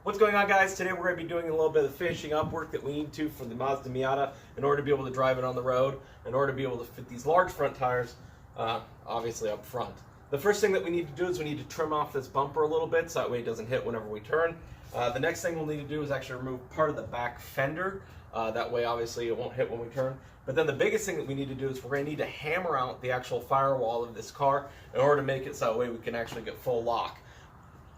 What's going on, guys? Today we're going to be doing a little bit of finishing up work that we need to for the Mazda Miata in order to be able to drive it on the road, in order to be able to fit these large front tires, obviously up front. The first thing that we need to do is we need to trim off this bumper a little bit so that way it doesn't hit whenever we turn. The next thing we'll need to do is actually remove part of the back fender. That way obviously it won't hit when we turn. But then the biggest thing that we need to do is we're going to need to hammer out the actual firewall of this car in order to make it so that way we can actually get full lock.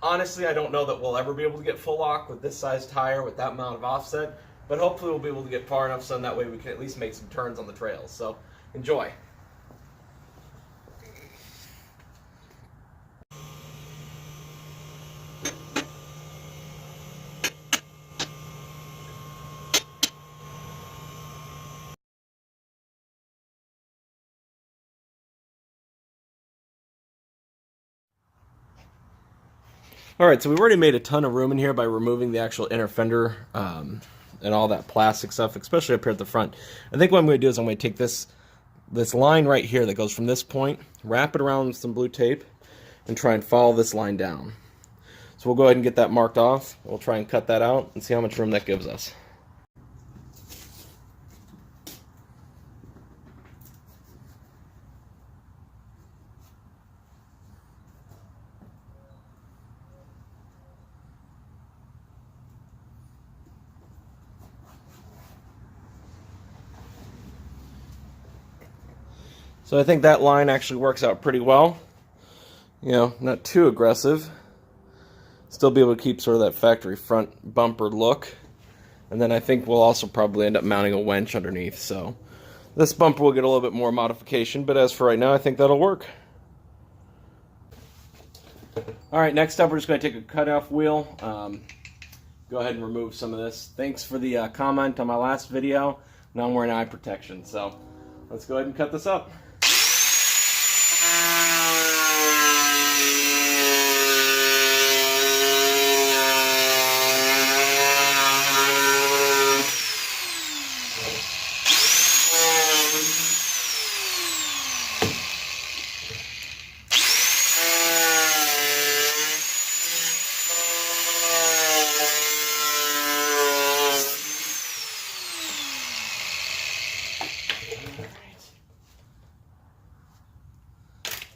Honestly, I don't know that we'll ever be able to get full lock with this size tire with that amount of offset, but hopefully we'll be able to get far enough so that way we can at least make some turns on the trails. So enjoy. All right, so we've already made a ton of room in here by removing the actual inner fender and all that plastic stuff, especially up here at the front. I think what I'm going to do is I'm going to take this line right here that goes from this point, wrap it around with some blue tape, and try and follow this line down. So we'll go ahead and get that marked off. We'll try and cut that out and see how much room that gives us. So I think that line actually works out pretty well. You know, not too aggressive. Still be able to keep sort of that factory front bumper look. And then I think we'll also probably end up mounting a winch underneath. So this bumper will get a little bit more modification, but as for right now, I think that'll work. All right, next up, we're just going to take a cutoff wheel. Go ahead and remove some of this. Thanks for the comment on my last video. Now I'm wearing eye protection, so let's go ahead and cut this up.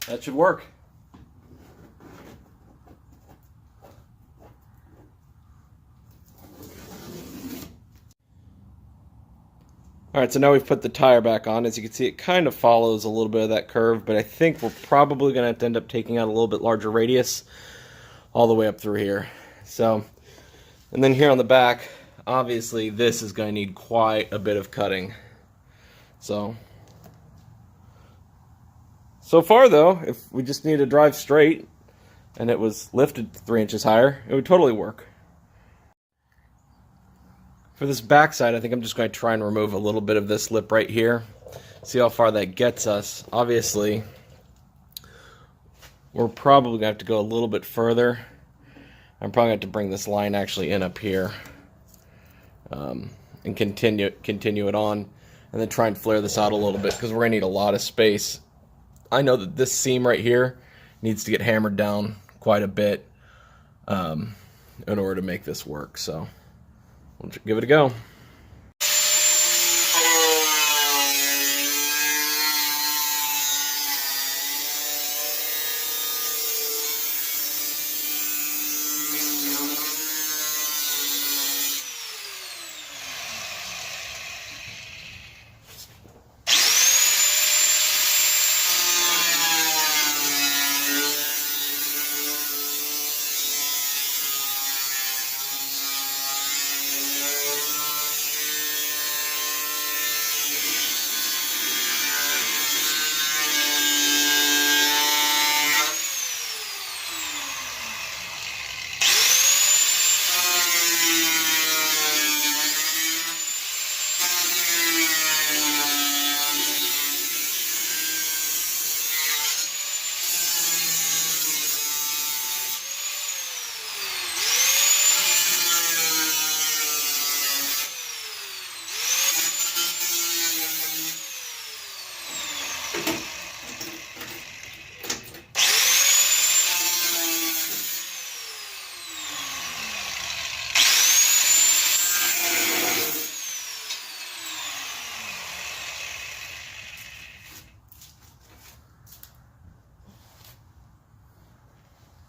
That should work. Alright, so now we've put the tire back on. As you can see, it kind of follows a little bit of that curve, but I think we're probably going to have to end up taking out a little bit larger radius all the way up through here. So, and then here on the back, obviously this is going to need quite a bit of cutting. So far though, if we just need to drive straight and it was lifted 3 inches higher, it would totally work. For this backside, I think I'm just going to try and remove a little bit of this lip right here. See how far that gets us. Obviously, we're probably going to have to go a little bit further. I'm probably going to have to bring this line actually in up here and continue it on, and then try and flare this out a little bit because we're going to need a lot of space. I know that this seam right here needs to get hammered down quite a bit in order to make this work. So we'll give it a go.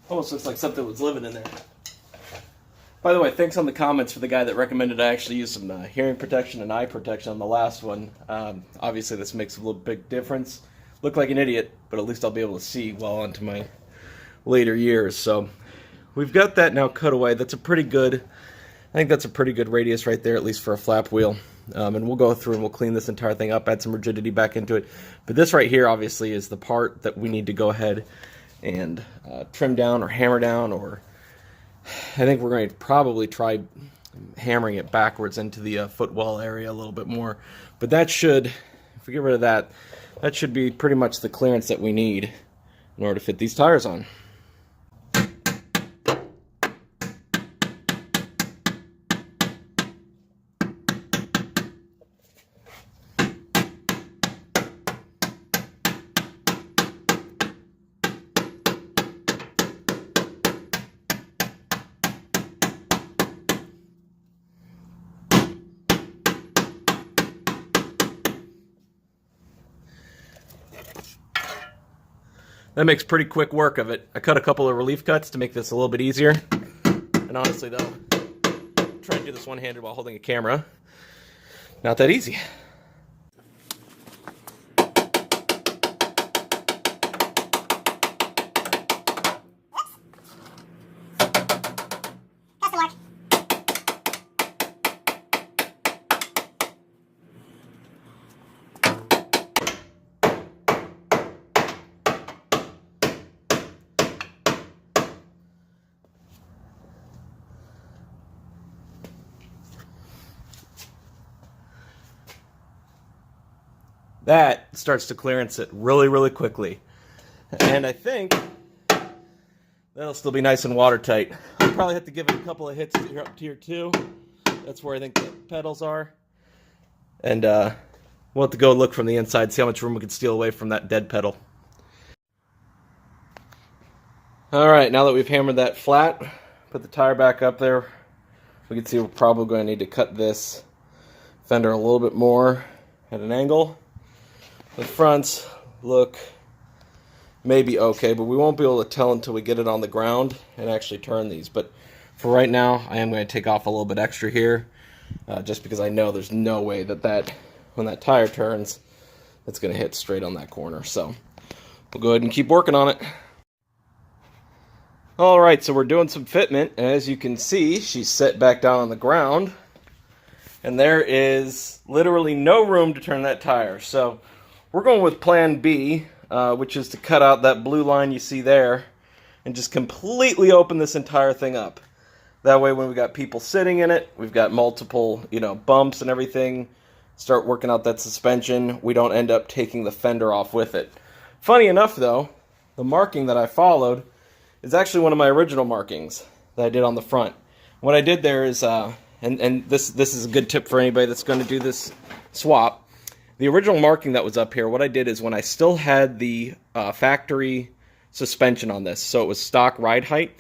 Almost looks like something was living in there. By the way, thanks on the comments for the guy that recommended I actually use some hearing protection and eye protection on the last one. Obviously this makes a little big difference. Look like an idiot, but at least I'll be able to see well into my later years. So we've got that now cut away. That's a pretty good, I think that's a pretty good radius right there, at least for a flap wheel. And we'll go through and we'll clean this entire thing up, add some rigidity back into it. But this right here obviously is the part that we need to go ahead and trim down or hammer down, or I think we're going to probably try hammering it backwards into the footwell area a little bit more. But that should, if we get rid of that, that should be pretty much the clearance that we need in order to fit these tires on. That makes pretty quick work of it. I cut a couple of relief cuts to make this a little bit easier. And honestly though, trying to do this one-handed while holding a camera, not that easy. That starts to clearance it really, really quickly. And I think that'll still be nice and watertight. I'll probably have to give it a couple of hits here up to here too. That's where I think the pedals are. And we'll have to go look from the inside, see how much room we can steal away from that dead pedal. Alright, now that we've hammered that flat, put the tire back up there, we can see we're probably going to need to cut this fender a little bit more at an angle. The fronts look maybe okay, but we won't be able to tell until we get it on the ground and actually turn these. But for right now, I am going to take off a little bit extra here, just because I know there's no way that when that tire turns, it's going to hit straight on that corner. So we'll go ahead and keep working on it. Alright, so we're doing some fitment, and as you can see, she's set back down on the ground, and there is literally no room to turn that tire. So we're going with plan B, which is to cut out that blue line you see there and just completely open this entire thing up. That way when we got people sitting in it, we've got multiple, bumps and everything, start working out that suspension, we don't end up taking the fender off with it. Funny enough though, the marking that I followed is actually one of my original markings that I did on the front. What I did there is, and this is a good tip for anybody that's going to do this swap. The original marking that was up here, what I did is when I still had the factory suspension on this, so it was stock ride height,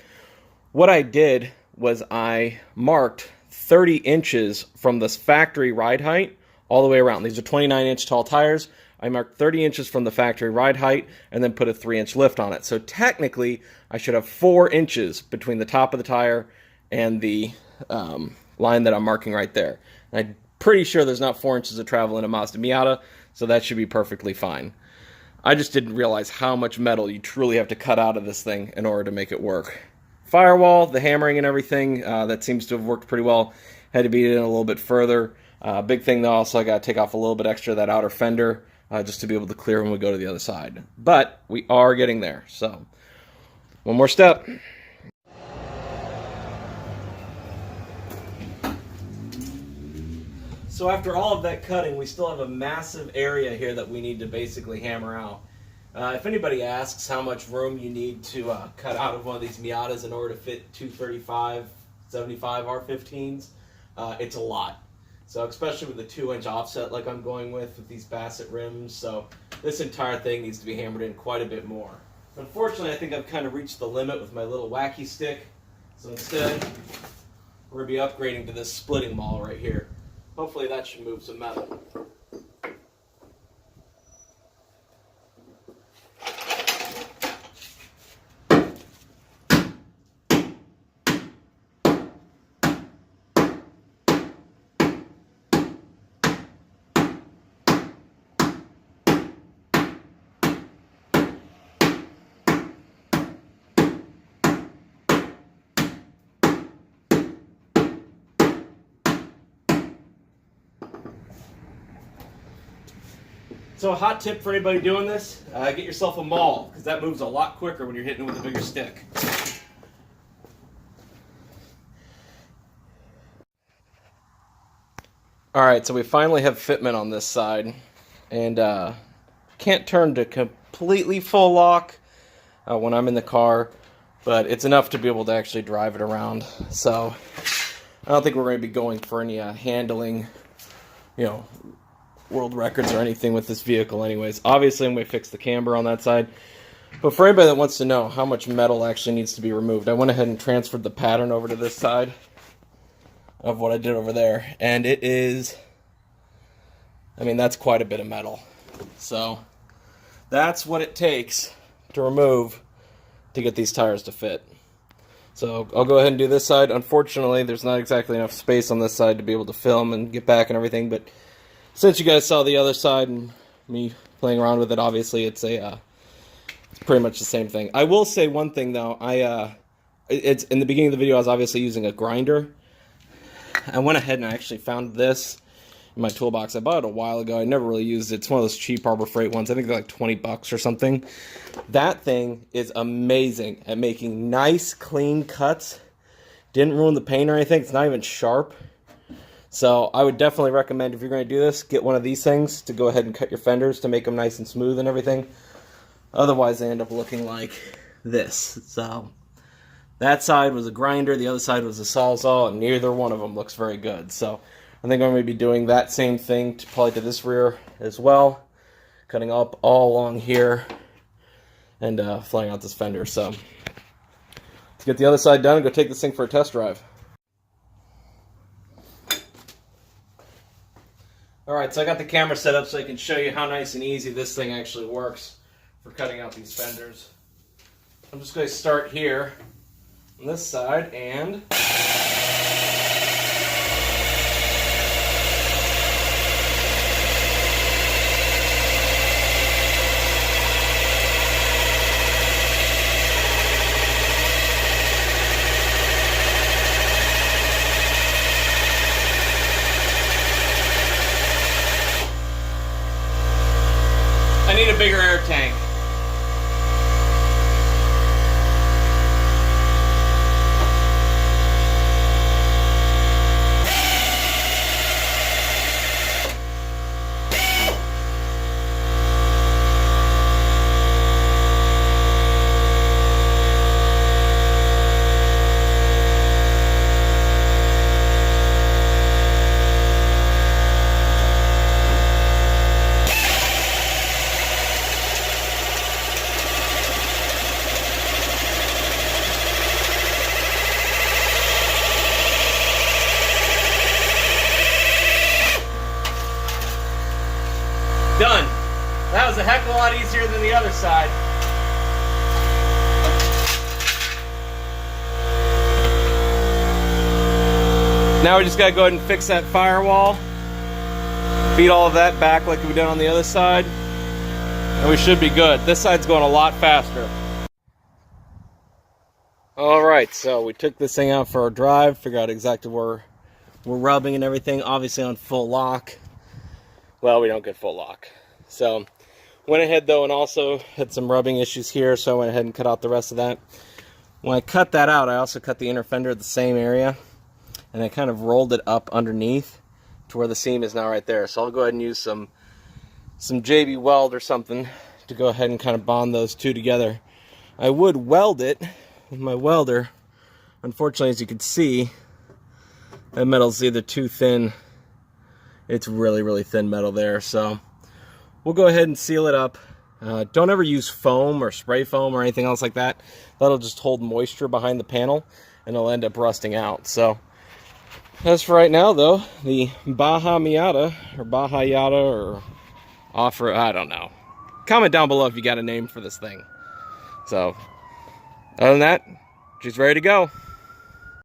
what I did was I marked 30 inches from this factory ride height all the way around. These are 29-inch tall tires. I marked 30 inches from the factory ride height and then put a 3-inch lift on it. So technically, I should have 4 inches between the top of the tire and the line that I'm marking right there. And I'm pretty sure there's not 4 inches of travel in a Mazda Miata, so that should be perfectly fine. I just didn't realize how much metal you truly have to cut out of this thing in order to make it work. Firewall, the hammering and everything, that seems to have worked pretty well. Had to beat it in a little bit further. Big thing though, also I got to take off a little bit extra of that outer fender just to be able to clear when we go to the other side. But we are getting there, so one more step. So after all of that cutting, we still have a massive area here that we need to basically hammer out. If anybody asks how much room you need to cut out of one of these Miatas in order to fit 235, 75 R15s, it's a lot. So especially with the 2-inch offset like I'm going with these Bassett rims, so this entire thing needs to be hammered in quite a bit more. Unfortunately, I think I've kind of reached the limit with my little wacky stick, so instead we're going to be upgrading to this splitting maul right here. Hopefully that should move some metal. So a hot tip for anybody doing this, get yourself a maul, because that moves a lot quicker when you're hitting it with a bigger stick. Alright, so we finally have fitment on this side, and can't turn to completely full lock when I'm in the car, but it's enough to be able to actually drive it around. So I don't think we're going to be going for any handling, world records or anything with this vehicle anyways. Obviously I'm going to fix the camber on that side, but for anybody that wants to know how much metal actually needs to be removed, I went ahead and transferred the pattern over to this side of what I did over there, and it is, that's quite a bit of metal. So that's what it takes to remove to get these tires to fit. So I'll go ahead and do this side. Unfortunately, there's not exactly enough space on this side to be able to film and get back and everything, but since you guys saw the other side and me playing around with it, obviously it's pretty much the same thing. I will say one thing though, it's in the beginning of the video I was obviously using a grinder. I went ahead and I actually found this in my toolbox. I bought it a while ago. I never really used it. It's one of those cheap Harbor Freight ones. I think they're like 20 bucks or something. That thing is amazing at making nice, clean cuts. Didn't ruin the paint or anything. It's not even sharp. So I would definitely recommend, if you're going to do this, get one of these things to go ahead and cut your fenders to make them nice and smooth and everything. Otherwise, they end up looking like this. So that side was a grinder, the other side was a Sawzall, and neither one of them looks very good. So I think I'm going to be doing that same thing probably to this rear as well. Cutting up all along here and flying out this fender. So let's get the other side done and go take this thing for a test drive. Alright, so I got the camera set up so I can show you how nice and easy this thing actually works for cutting out these fenders. I'm just going to start here on this side and I need a bigger air tank. Done. That was a heck of a lot easier than the other side. Now we just gotta go ahead and fix that firewall. Feed all of that back like we did on the other side. And we should be good. This side's going a lot faster. Alright, so we took this thing out for a drive, figure out exactly where we're rubbing and everything. Obviously on full lock. Well, we don't get full lock. So, went ahead though and also had some rubbing issues here, so I went ahead and cut out the rest of that. When I cut that out, I also cut the inner fender at the same area, and I kind of rolled it up underneath to where the seam is now right there. So I'll go ahead and use some JB weld or something to go ahead and kind of bond those two together. I would weld it with my welder. Unfortunately, as you can see, that metal's either too thin. It's really, really thin metal there, so we'll go ahead and seal it up. Don't ever use foam or spray foam or anything else like that. That'll just hold moisture behind the panel, and it'll end up rusting out. So, as for right now, though, the Baja Miata, or Baja Yata, or Offer, I don't know. Comment down below if you got a name for this thing. So, other than that, she's ready to go.